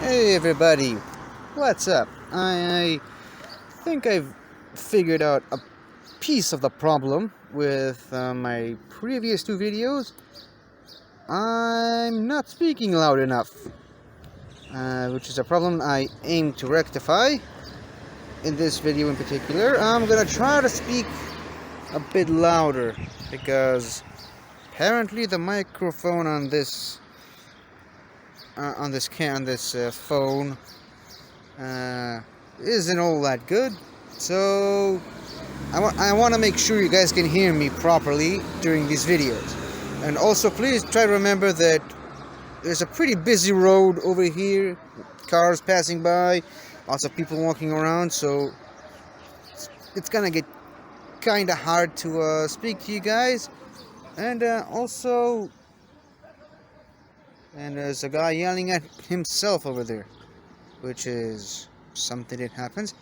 Hey everybody, what's up? I think I've figured out a piece of the problem with my previous two videos. I'm not speaking loud enough, which is a problem I aim to rectify. In this video in particular, I'm gonna try to speak a bit louder because apparently the microphone on this phone isn't all that good, so I want to make sure you guys can hear me properly during these videos. And also, please try to remember that there's a pretty busy road over here, cars passing by, lots of people walking around, so it's gonna get kinda hard to speak to you guys. And and there's a guy yelling at himself over there, which is something that happens.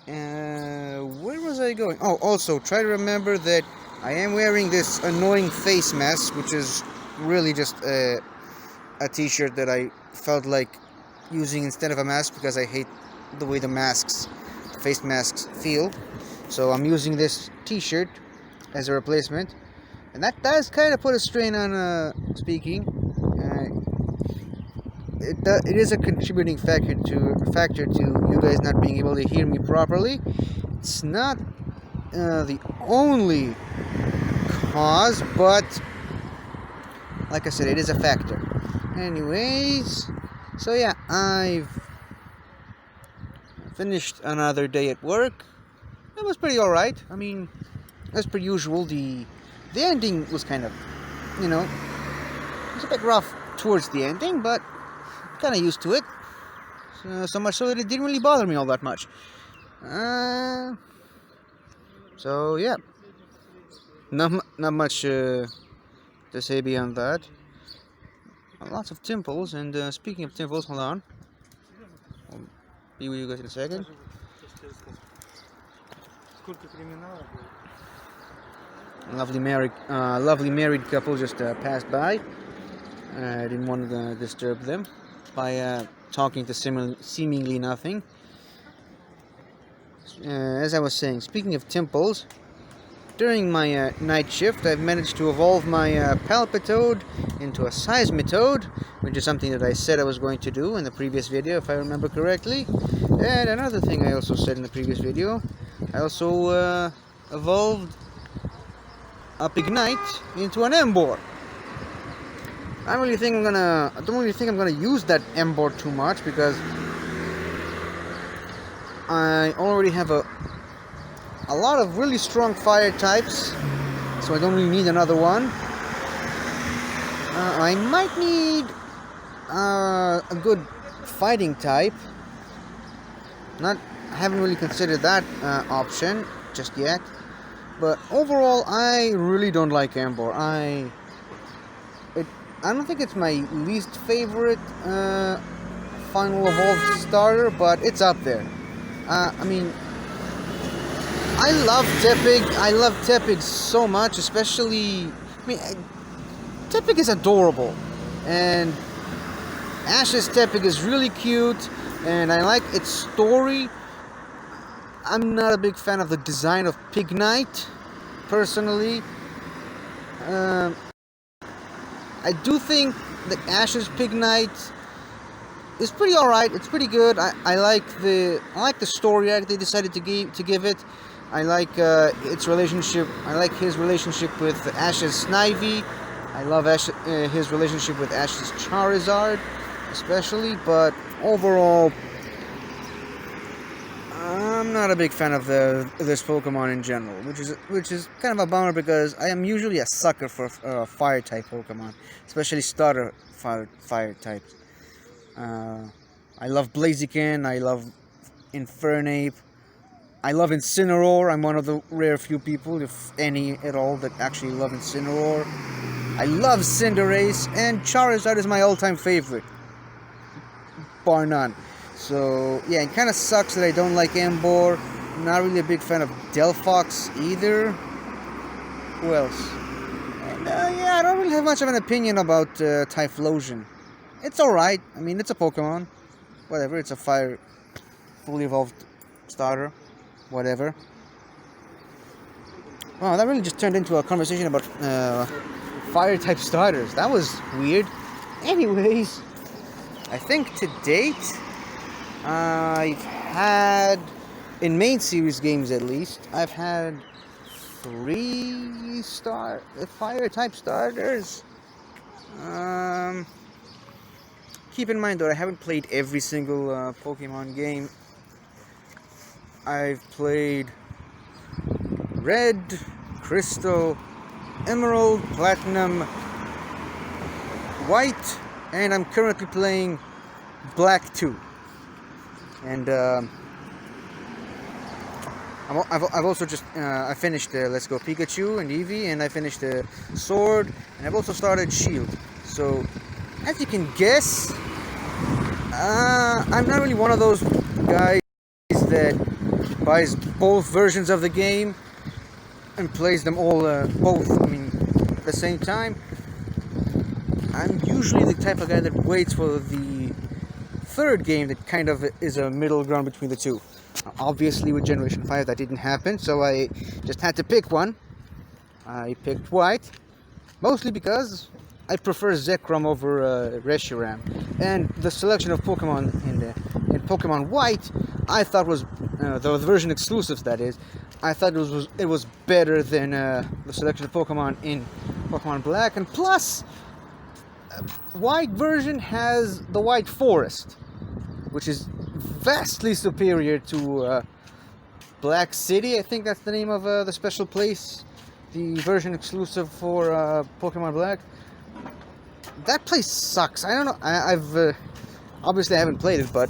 Where was I going? Oh, also, try to remember that I am wearing this annoying face mask, which is really just a t-shirt that I felt like using instead of a mask because I hate the way the face masks feel. So I'm using this t-shirt as a replacement. And that does kind of put a strain on speaking. It is a contributing factor to you guys not being able to hear me properly. It's not the only cause, but like I said, it is a factor. Anyways, so yeah, I've finished another day at work. It was pretty alright. I mean, as per usual, the ending was kind of, it was a bit rough towards the ending, but kind of used to it, so much so that it didn't really bother me all that much. So yeah, not much to say beyond that. Lots of temples, and speaking of temples, hold on, I'll be with you guys in a second. Lovely married couple just passed by. I didn't want to disturb them by talking to seemingly nothing. As I was saying, speaking of temples, during my night shift, I've managed to evolve my Palpitoad into a Seismitoad, which is something that I said I was going to do in the previous video, if I remember correctly. And another thing I also said in the previous video, I also evolved a Pignite into an Embor. I don't really think I'm gonna use that Embor too much because I already have a lot of really strong fire types, so I don't really need another one. I might need a good fighting type. I haven't really considered that option just yet, but overall, I really don't like Embor. I don't think it's my least favorite final evolved starter, but it's up there. I mean, I love Tepig. I love Tepig so much, especially. Tepig is adorable, and Ash's Tepig is really cute, and I like its story. I'm not a big fan of the design of Pignite, personally. I do think that Ash's Pignite is pretty alright. It's pretty good. I like the story arc they decided to give it. I like its relationship. I like his relationship with Ash's Snivy. I love his relationship with Ash's Charizard, especially. But overall, I'm not a big fan of this Pokemon in general, which is kind of a bummer because I am usually a sucker for fire type Pokemon, especially starter fire types. I love Blaziken, I love Infernape, I love Incineroar. I'm one of the rare few people, if any at all, that actually love Incineroar. I love Cinderace, and Charizard is my all-time favorite, bar none. So, yeah, it kind of sucks that I don't like Embor. I'm not really a big fan of Delphox either. Who else? And, yeah, I don't really have much of an opinion about Typhlosion. It's alright. I mean, it's a Pokemon. whatever. It's a fire, fully evolved starter, whatever. Wow, that really just turned into a conversation about fire type starters. That was weird. Anyways, I think to date, I've had, in main series games at least, I've had 3 fire type starters. Keep in mind though, I haven't played every single Pokemon game. I've played Red, Crystal, Emerald, Platinum, White, and I'm currently playing Black 2. And I've also just I finished Let's Go Pikachu and Eevee, and I finished Sword, and I've also started Shield. So, as you can guess, I'm not really one of those guys that buys both versions of the game and plays them all both. I mean, at the same time. I'm usually the type of guy that waits for the third game that kind of is a middle ground between the two. Obviously, with Generation 5, that didn't happen, so I just had to pick one. I picked White, mostly because I prefer Zekrom over Reshiram. And the selection of Pokemon in Pokemon White, I thought was, the version exclusives that is, I thought it was better than the selection of Pokemon in Pokemon Black. And plus, White version has the White Forest, which is vastly superior to Black City. I think that's the name of the special place, the version exclusive for Pokemon Black. That place sucks. I don't know. I've obviously I haven't played it, but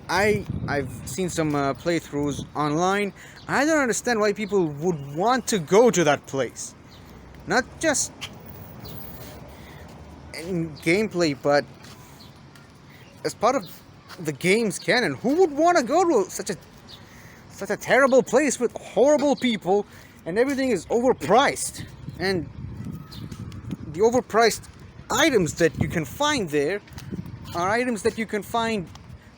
I've seen some playthroughs online. I don't understand why people would want to go to that place. Not just in gameplay, but as part of the game's canon. Who would want to go to such a terrible place with horrible people, and everything is overpriced, and the overpriced items that you can find there are items that you can find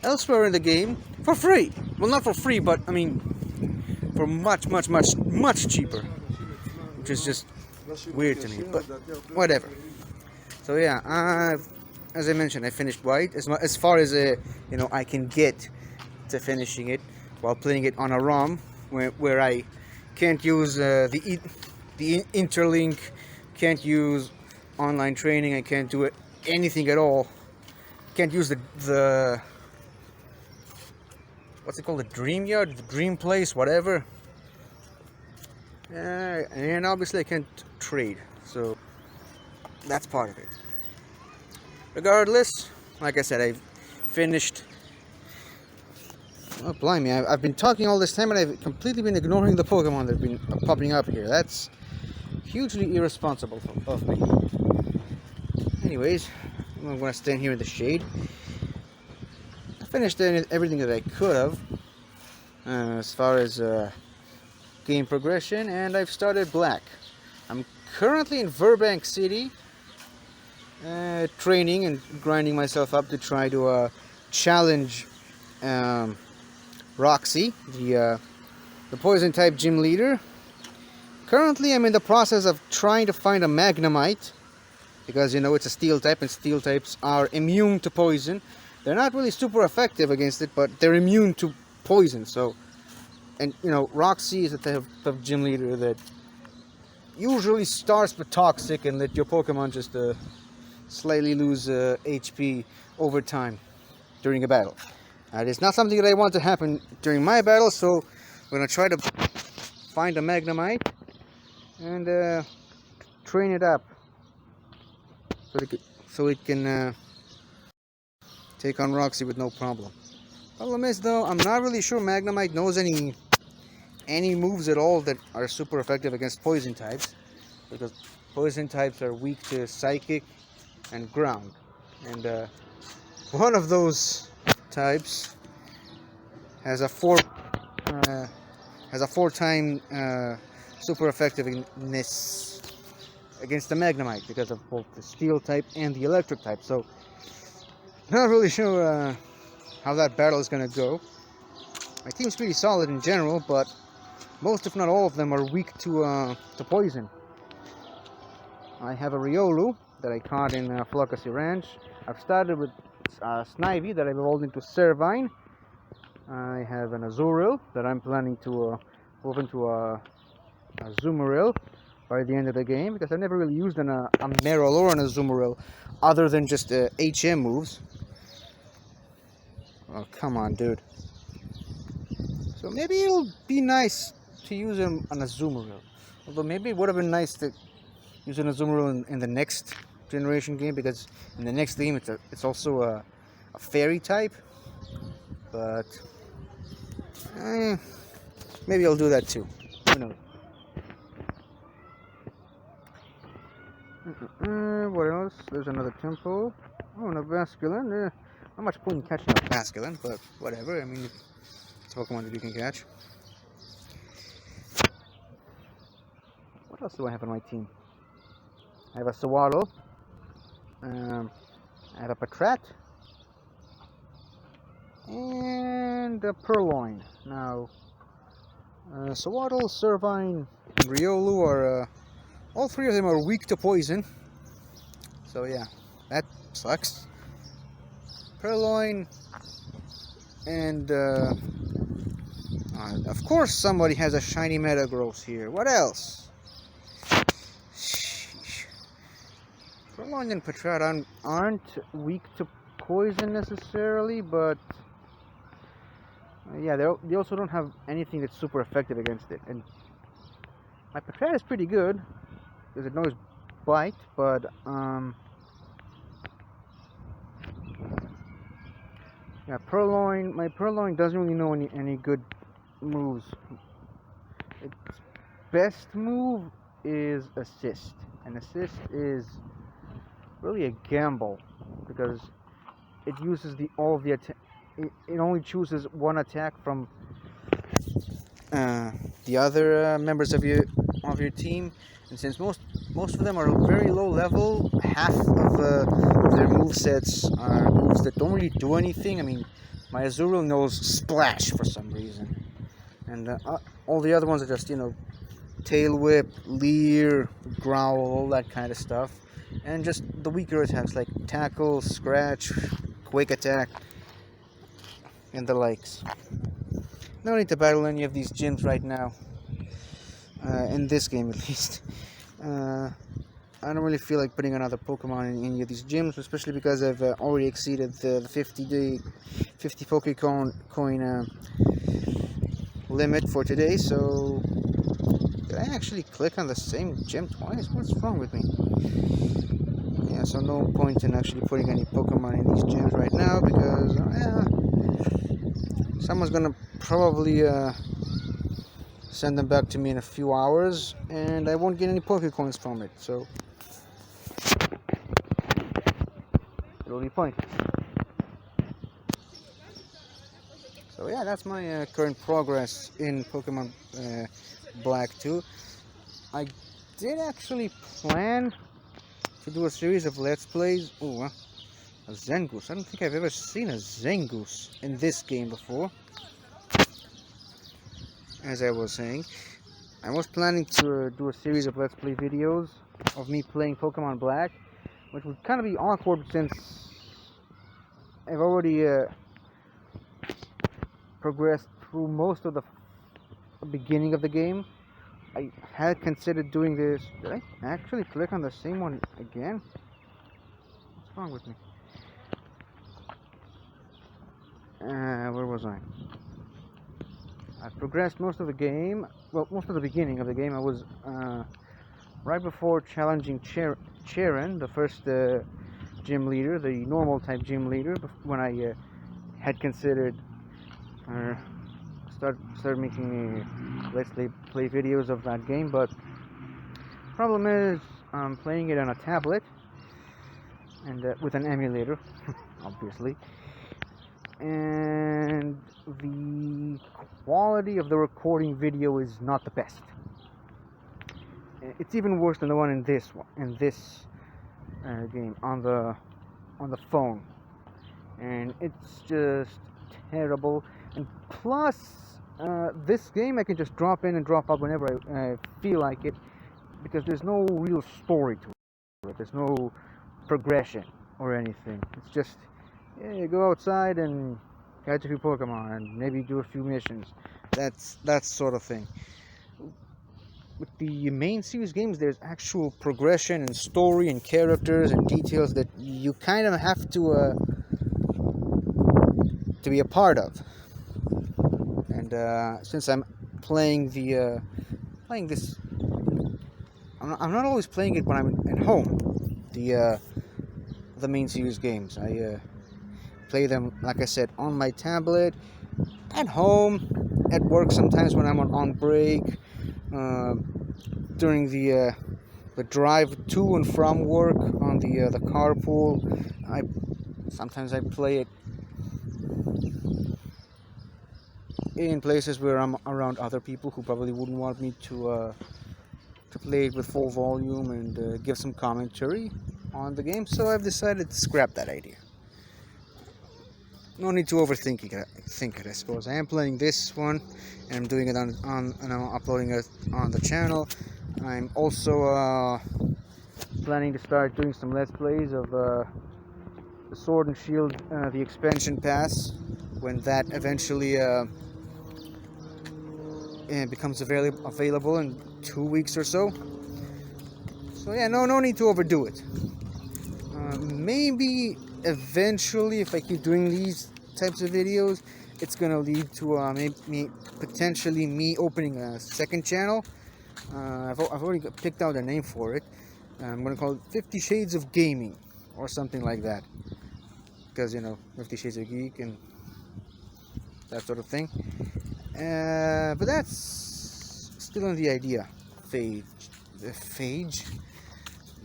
elsewhere in the game for free. Well, not for free, but I mean for much cheaper, which is just weird to me, but whatever. So yeah, as I mentioned, I finished White as far as I can get to finishing it while playing it on a ROM where I can't use the interlink, can't use online training, I can't do anything at all. Can't use the what's it called, the Dream Yard, the Dream Place, whatever. And obviously I can't trade, so that's part of it. Regardless, like I said, I've finished. Oh, blimey, I've been talking all this time and I've completely been ignoring the Pokemon that have been popping up here. That's hugely irresponsible of me. Anyways, I'm going to stand here in the shade. I finished everything that I could have as far as game progression, and I've started Black. I'm currently in Burbank City, training and grinding myself up to try to challenge Roxy, the poison type gym leader. Currently I'm in the process of trying to find a Magnemite, because it's a steel type and steel types are immune to poison. They're not really super effective against it, but they're immune to poison. So, and Roxy is a type of gym leader that usually starts with toxic and let your Pokemon just slightly lose HP over time during a battle. It's not something that I want to happen during my battle, so I'm going to try to find a Magnemite and train it up so it can take on Roxy with no problem. Problem is though, I'm not really sure Magnemite knows any moves at all that are super effective against poison types, because poison types are weak to psychic and ground, and one of those types has a 4-time super effectiveness against the Magnemite because of both the steel type and the electric type. So not really sure how that battle is gonna go. My team's pretty solid in general, but most, if not all of them, are weak to poison. I have a Riolu that I caught in Flockacy Ranch. I've started with Snivy that I've evolved into Servine. I have an Azurill that I'm planning to move into a Azumarill by the end of the game, because I've never really used a Meryl or an Azumarill other than just HM moves. Oh, come on, dude. So maybe it'll be nice to use an Azumarill. Although maybe it would have been nice to use an Azumarill in the next generation game, because in the next game it's also a fairy type. But maybe I'll do that too. Who knows? What else? There's another temple. Oh, and a Basculin. Not much point in catching a Basculin, but whatever. I mean, it's a Pokemon that you can catch. What else do I have on my team? I have a Sawaddle. I have a Patrat. And a Purloin. Now, Sawaddle, Servine, and Riolu are... all three of them are weak to poison. So yeah, that sucks. Purloin and of course somebody has a shiny Metagross here. What else? Sheesh. Purloin and Patrat aren't weak to poison necessarily, but yeah, they also don't have anything that's super effective against it. And my Patrat is pretty good because it knows Bite, but yeah, Purloin. My Purloin doesn't really know any good moves. Its best move is Assist, and Assist is really a gamble because it uses all the attack. It only chooses one attack from the other members of your team, and since most of them are very low level, half of their movesets are moves that don't really do anything. I mean, my Azurill knows Splash for some reason, and all the other ones are just, you know, Tail Whip, Leer, Growl, all that kind of stuff, and just the weaker attacks like Tackle, Scratch, Quick Attack, and the likes. No need to battle any of these gyms right now. In this game, at least. I don't really feel like putting another Pokemon in any of these gyms, especially because I've already exceeded the 50 Pokecoin limit for today. So, did I actually click on the same gym twice? What's wrong with me? Yeah, so no point in actually putting any Pokemon in these gyms right now, because someone's gonna probably send them back to me in a few hours, and I won't get any Pokecoins from it, so it'll be pointless. So yeah, that's my current progress in Pokemon Black 2. I did actually plan to do a series of Let's Plays. Oh, a Zangoose. I don't think I've ever seen a Zangoose in this game before. As I was saying, I was planning to do a series of Let's Play videos of me playing Pokemon Black, which would kind of be awkward since I've already progressed through most of the beginning of the game. I had considered doing this. Did I actually click on the same one again? What's wrong with me? Where was I? I've progressed most of the game. Well, most of the beginning of the game. I was right before challenging Cheren, the first gym leader, the normal type gym leader, when I had considered start making Let's Play videos of that game. But problem is, I'm playing it on a tablet and with an emulator, obviously. And the quality of the recording video is not the best. It's even worse than the one in this game on the phone, and it's just terrible. And plus, this game I can just drop in and drop out whenever I feel like it, because there's no real story to it. There's no progression or anything. It's just, yeah, you go outside and catch a few Pokemon and maybe do a few missions. That's that sort of thing. With the main series games, there's actual progression and story and characters and details that you kind of have to be a part of. And since I'm playing playing this, I'm not always playing it when I'm at home. The main series games, I play them, like I said, on my tablet, at home, at work sometimes when I'm on break, during the drive to and from work on the carpool. Sometimes I play it in places where I'm around other people who probably wouldn't want me to play it with full volume and give some commentary on the game. So I've decided to scrap that idea. No need to overthink it, I suppose. I am playing this one, and I'm doing it on and I'm uploading it on the channel. I'm also planning to start doing some Let's Plays of the Sword and Shield, the expansion pass, when that eventually becomes available in 2 weeks or so. So yeah, no need to overdo it. Maybe eventually, if I keep doing these types of videos, it's gonna lead to potentially me opening a second channel. I've already picked out a name for it. I'm gonna call it 50 Shades of Gaming or something like that, because 50 Shades of Geek and that sort of thing. But that's still in the idea phase. The phage?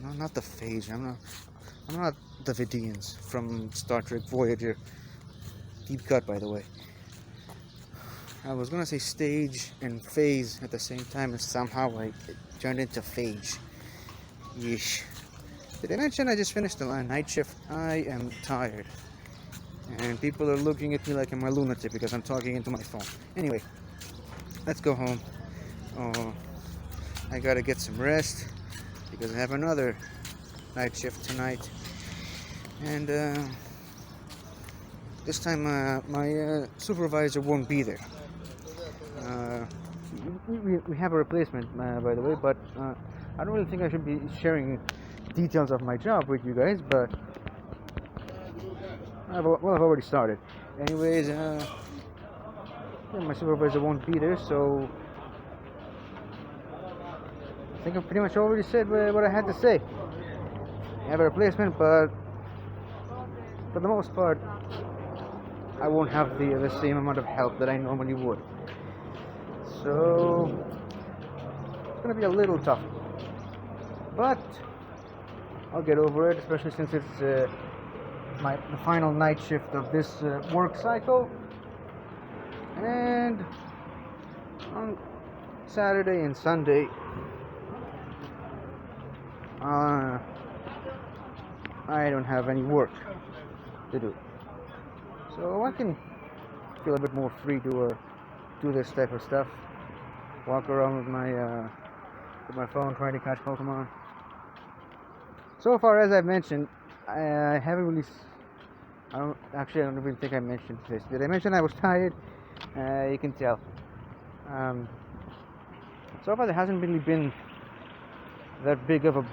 No, not the phage. I'm not the Vidians from Star Trek Voyager. Deep cut, by the way. I was gonna say stage and phase at the same time, and somehow it turned into phage. Yeesh. Did I mention I just finished the night shift? I am tired. And people are looking at me like I'm a lunatic because I'm talking into my phone. Anyway, let's go home. Oh, I gotta get some rest because I have another night shift tonight. And this time my supervisor won't be there. We have a replacement, by the way, but I don't really think I should be sharing details of my job with you guys, but I've already started. Anyways, yeah, my supervisor won't be there, so I think I've pretty much already said what I had to say. I have a replacement, but for the most part, I won't have the same amount of help that I normally would. So it's gonna be a little tough, but I'll get over it, especially since it's the final night shift of this work cycle. And on Saturday and Sunday, I don't have any work to do, so I can feel a bit more free to do this type of stuff. Walk around with my phone trying to catch Pokemon. So far, as I've mentioned, I haven't really. I don't really think I mentioned this. Did I mention I was tired? You can tell. So far, there hasn't really been that big of a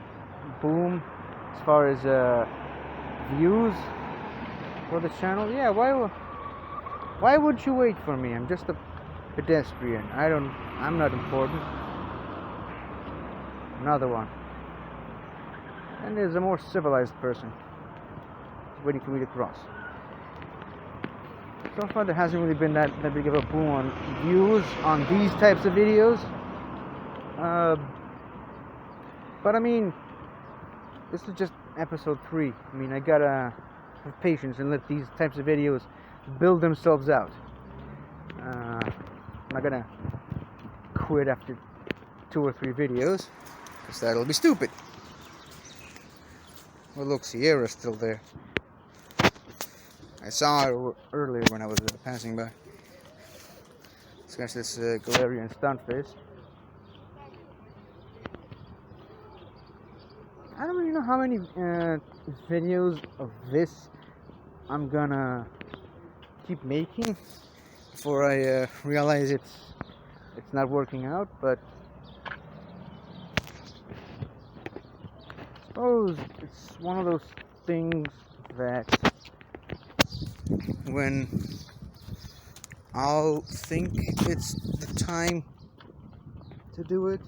boom as far as views for the channel. Yeah, why would you wait for me? I'm just a pedestrian. I'm not important. Another one. And there's a more civilized person waiting for me to cross. So far there hasn't really been that big of a boom on views on these types of videos. But I mean, this is just episode 3. I mean, I gotta have patience and let these types of videos build themselves out. I'm not gonna quit after 2 or 3 videos, because that'll be stupid. Well, look, Sierra's still there. I saw her earlier when I was passing by. Scratch this Galarian Stunfisk. I don't really know how many videos of this I'm gonna keep making before I realize it's not working out, but I suppose it's one of those things that when I'll think it's the time to do it,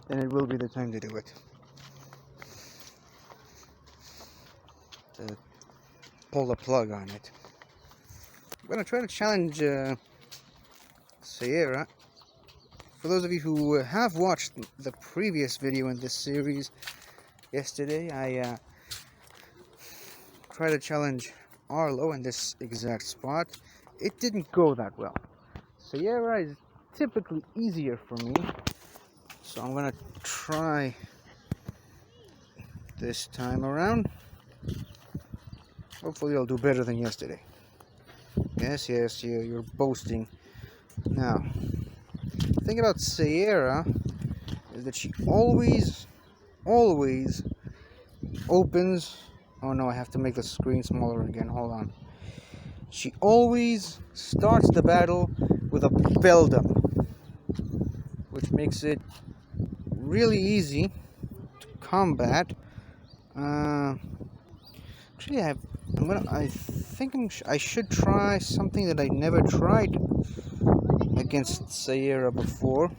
then it will be the time to do it. To pull the plug on it. I'm gonna try to challenge Sierra. For those of you who have watched the previous video in this series yesterday, I tried to challenge Arlo in this exact spot. It didn't go that well. Sierra is typically easier for me, so I'm gonna try this time around. Hopefully I'll do better than yesterday. Yes, you're boasting. Now, the thing about Sierra is that she always opens. Oh no, I have to make the screen smaller again. Hold on. She always starts the battle with a Beldum, which makes it really easy to combat. Actually, I think I should try something that I never tried against Sierra before.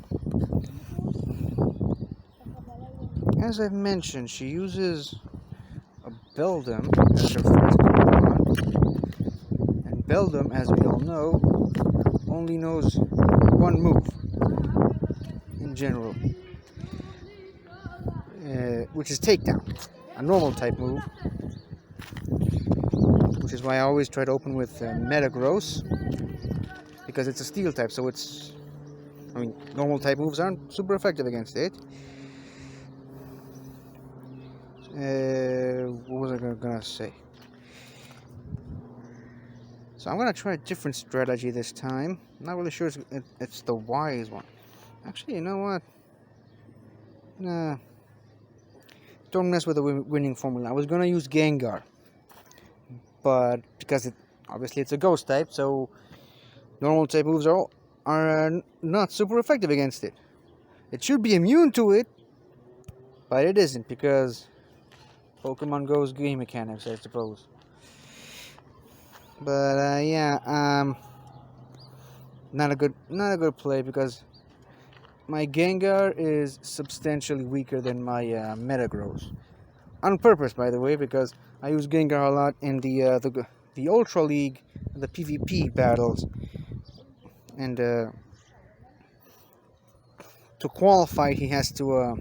As I've mentioned, she uses a Beldum as her first Pokemon, and Beldum, as we all know, only knows one move in general, which is Takedown, a normal type move, which is why I always try to open with Metagross, because it's a Steel type, so normal type moves aren't super effective against it. What was I gonna say? So I'm gonna try a different strategy this time. I'm not really sure it's the wise one. Actually, you know what? Nah. Don't mess with the winning formula. I was gonna use Gengar, but because obviously it's a ghost type, so normal type moves are not super effective against it. It should be immune to it, but it isn't, because Pokemon Go's game mechanics, I suppose. But yeah, not a good play, because my Gengar is substantially weaker than my Metagross. On purpose, by the way, because I use Gengar a lot in the Ultra League, the PvP battles, and to qualify, he has to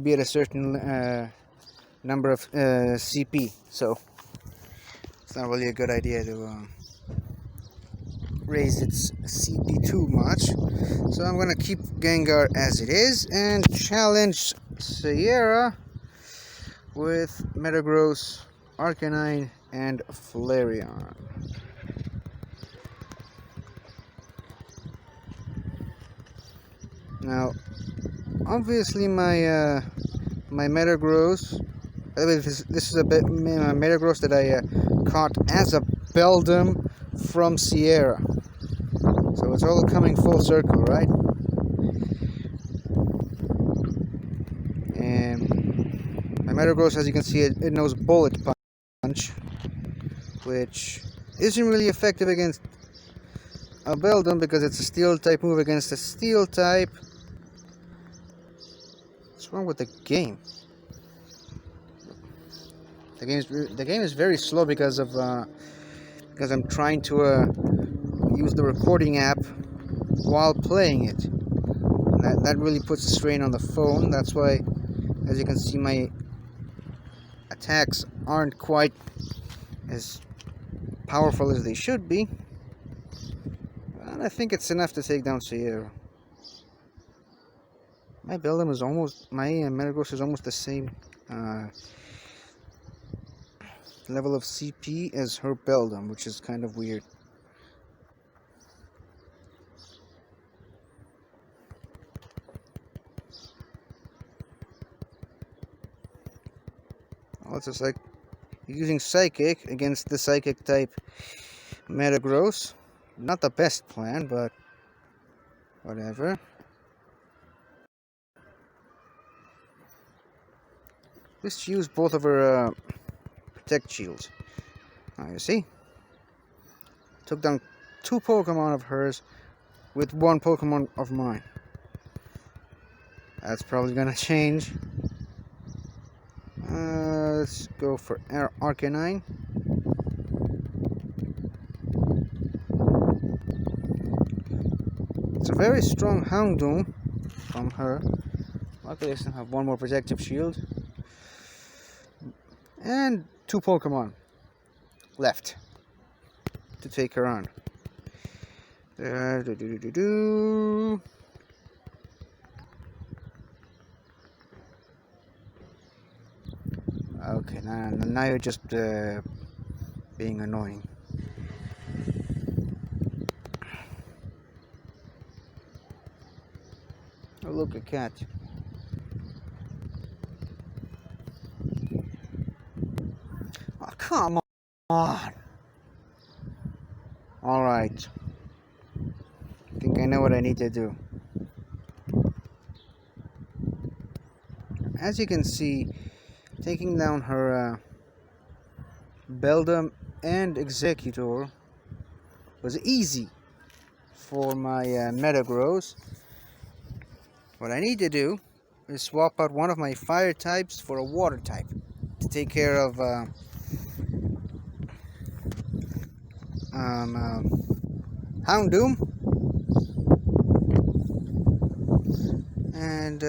be at a certain number of CP, so it's not really a good idea to raise its CP too much. So I'm gonna keep Gengar as it is and challenge Sierra with Metagross, Arcanine, and Flareon. Now, obviously my Metagross, this is a Metagross that I caught as a Beldum from Sierra, so it's all coming full circle, right? And my Metagross, as you can see, it knows Bullet Punch, which isn't really effective against a Beldum because it's a Steel type move against a Steel type. What's wrong with the game? The game is very slow because I'm trying to use the recording app while playing it. And that really puts a strain on the phone. That's why, as you can see, my attacks aren't quite as powerful as they should be. And I think it's enough to take down Sierra. My Beldum is almost, my Metagross is almost the same uh, level of CP as her Beldum, which is kind of weird. Oh, it's just like using Psychic against the Psychic type Metagross. Not the best plan, but whatever. Just use both of her Protect Shields. Now you see? Took down 2 Pokemon of hers with 1 Pokemon of mine. That's probably gonna change. Let's go for Arcanine. It's a very strong Houndoom from her. Luckily I still have 1 more Protective Shield. And 2 Pokemon left to take her on. Okay, now you're just being annoying. Oh, look, a cat. Oh, come on. Alright. I think I know what I need to do. As you can see, taking down her Beldum and Executor was easy for my Metagross. What I need to do is swap out one of my fire types for a water type to take care of Houndoom. And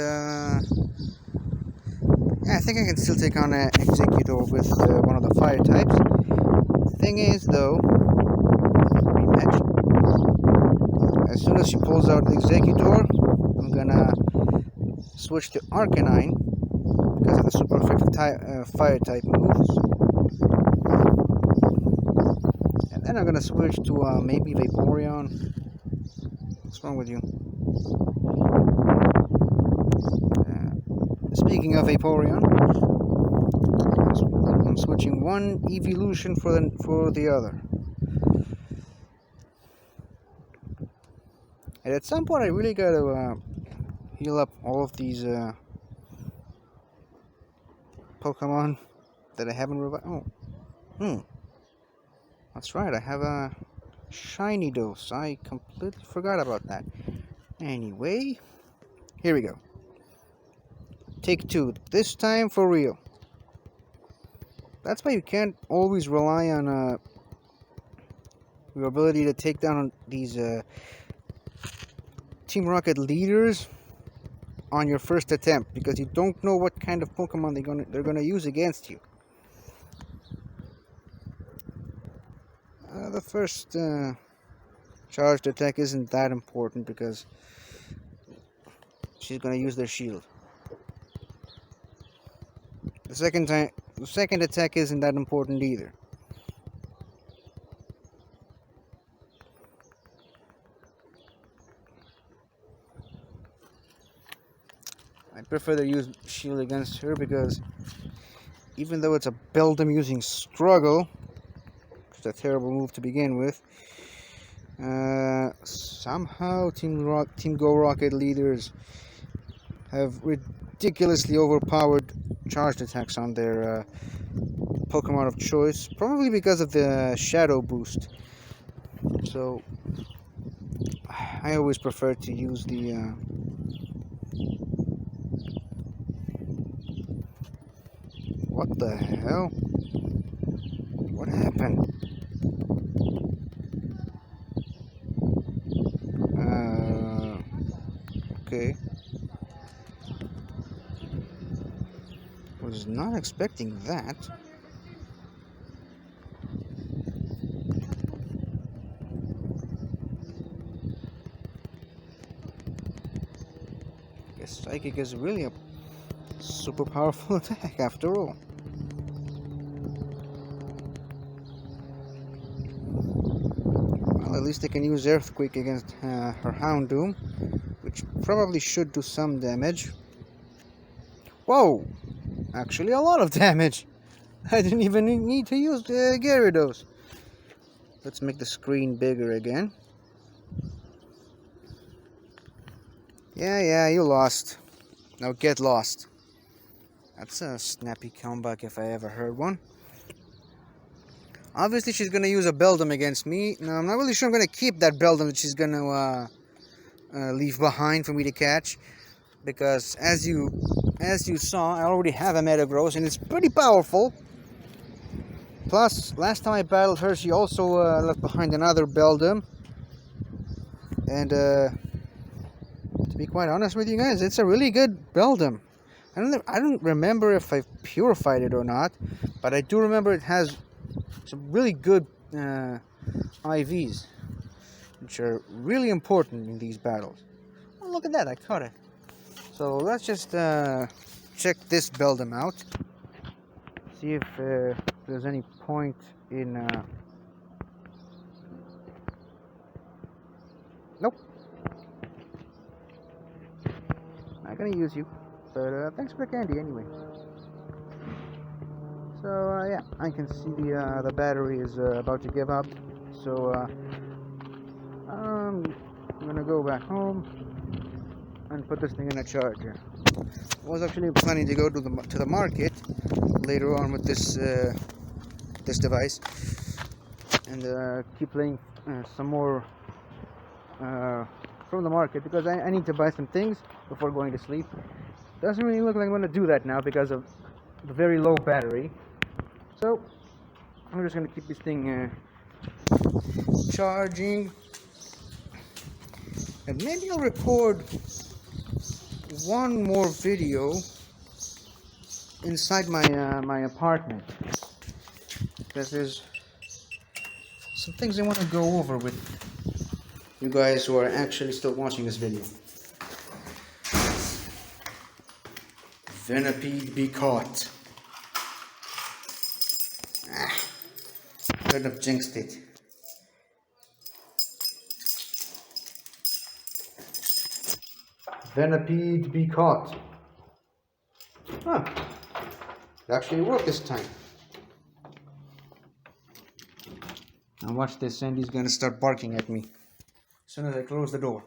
yeah, I think I can still take on an Executor with one of the fire types. The thing is, though, rematch. As soon as she pulls out the Executor, I'm gonna switch to Arcanine because of the super effective fire type moves. And then I'm gonna switch to maybe Vaporeon. What's wrong with you? Speaking of Vaporeon, I'm switching one evolution for the other. And at some point, I really gotta heal up all of these Pokemon that I haven't revived. That's right. I have a shiny dose. I completely forgot about that. Anyway, here we go. Take 2. This time for real. That's why you can't always rely on your ability to take down these Team Rocket leaders on your first attempt, because you don't know what kind of Pokemon they're gonna use against you. The first charged attack isn't that important because she's gonna use their shield. The second attack isn't that important either. I prefer to use shield against her because even though it's a Beldum using Struggle, which is a terrible move to begin with, somehow Team Go Rocket leaders have ridiculously overpowered charged attacks on their Pokemon of choice, probably because of the Shadow boost. So I always prefer to use the what the hell? What happened? Okay. Was not expecting that. Guess Psychic is really a super powerful attack after all. Well, at least I can use Earthquake against her Houndoom, which probably should do some damage. Whoa! Actually a lot of damage! I didn't even need to use Gyarados. Let's make the screen bigger again. Yeah, you lost. Now get lost. That's a snappy comeback if I ever heard one. Obviously she's gonna use a Beldum against me. Now I'm not really sure I'm gonna keep that Beldum that she's gonna leave behind for me to catch. Because as you saw, I already have a Metagross and it's pretty powerful. Plus, last time I battled her, she also left behind another Beldum. And to be quite honest with you guys, it's a really good Beldum. I don't remember if I purified it or not, but I do remember it has some really good IVs, which are really important in these battles. Oh, look at that, I caught it. So let's just check this Beldum out. See if there's any point in... Nope. Not gonna use you. But thanks for the candy anyway. So yeah, I can see the battery is about to give up. So I'm gonna go back home and put this thing in a charger. I was actually planning to go to the market later on with this this device and keep playing some more from the market, because I need to buy some things before going to sleep. Doesn't really look like I'm going to do that now because of the very low battery. So I'm just going to keep this thing charging, and maybe I'll record one more video inside my apartment, because there's some things I want to go over with you guys who are actually still watching this video. Venipede be caught. Couldn't have jinxed it. Venipede be caught. Huh. It actually worked this time. Now watch this, Sandy's gonna start barking at me as soon as I close the door.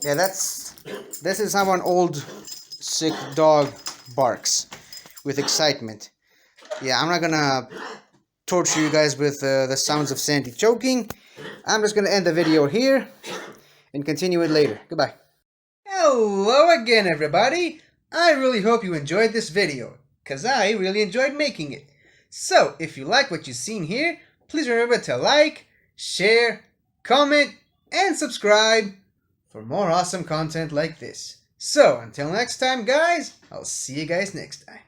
Yeah, this is how an old sick dog barks with excitement. Yeah, I'm not gonna torture you guys with the sounds of Sandy choking. I'm just gonna end the video here and continue it later. Goodbye. Hello again, everybody. I really hope you enjoyed this video, cause I really enjoyed making it. So, if you like what you've seen here, please remember to like, share, comment, and subscribe for more awesome content like this. So, until next time, guys, I'll see you guys next time.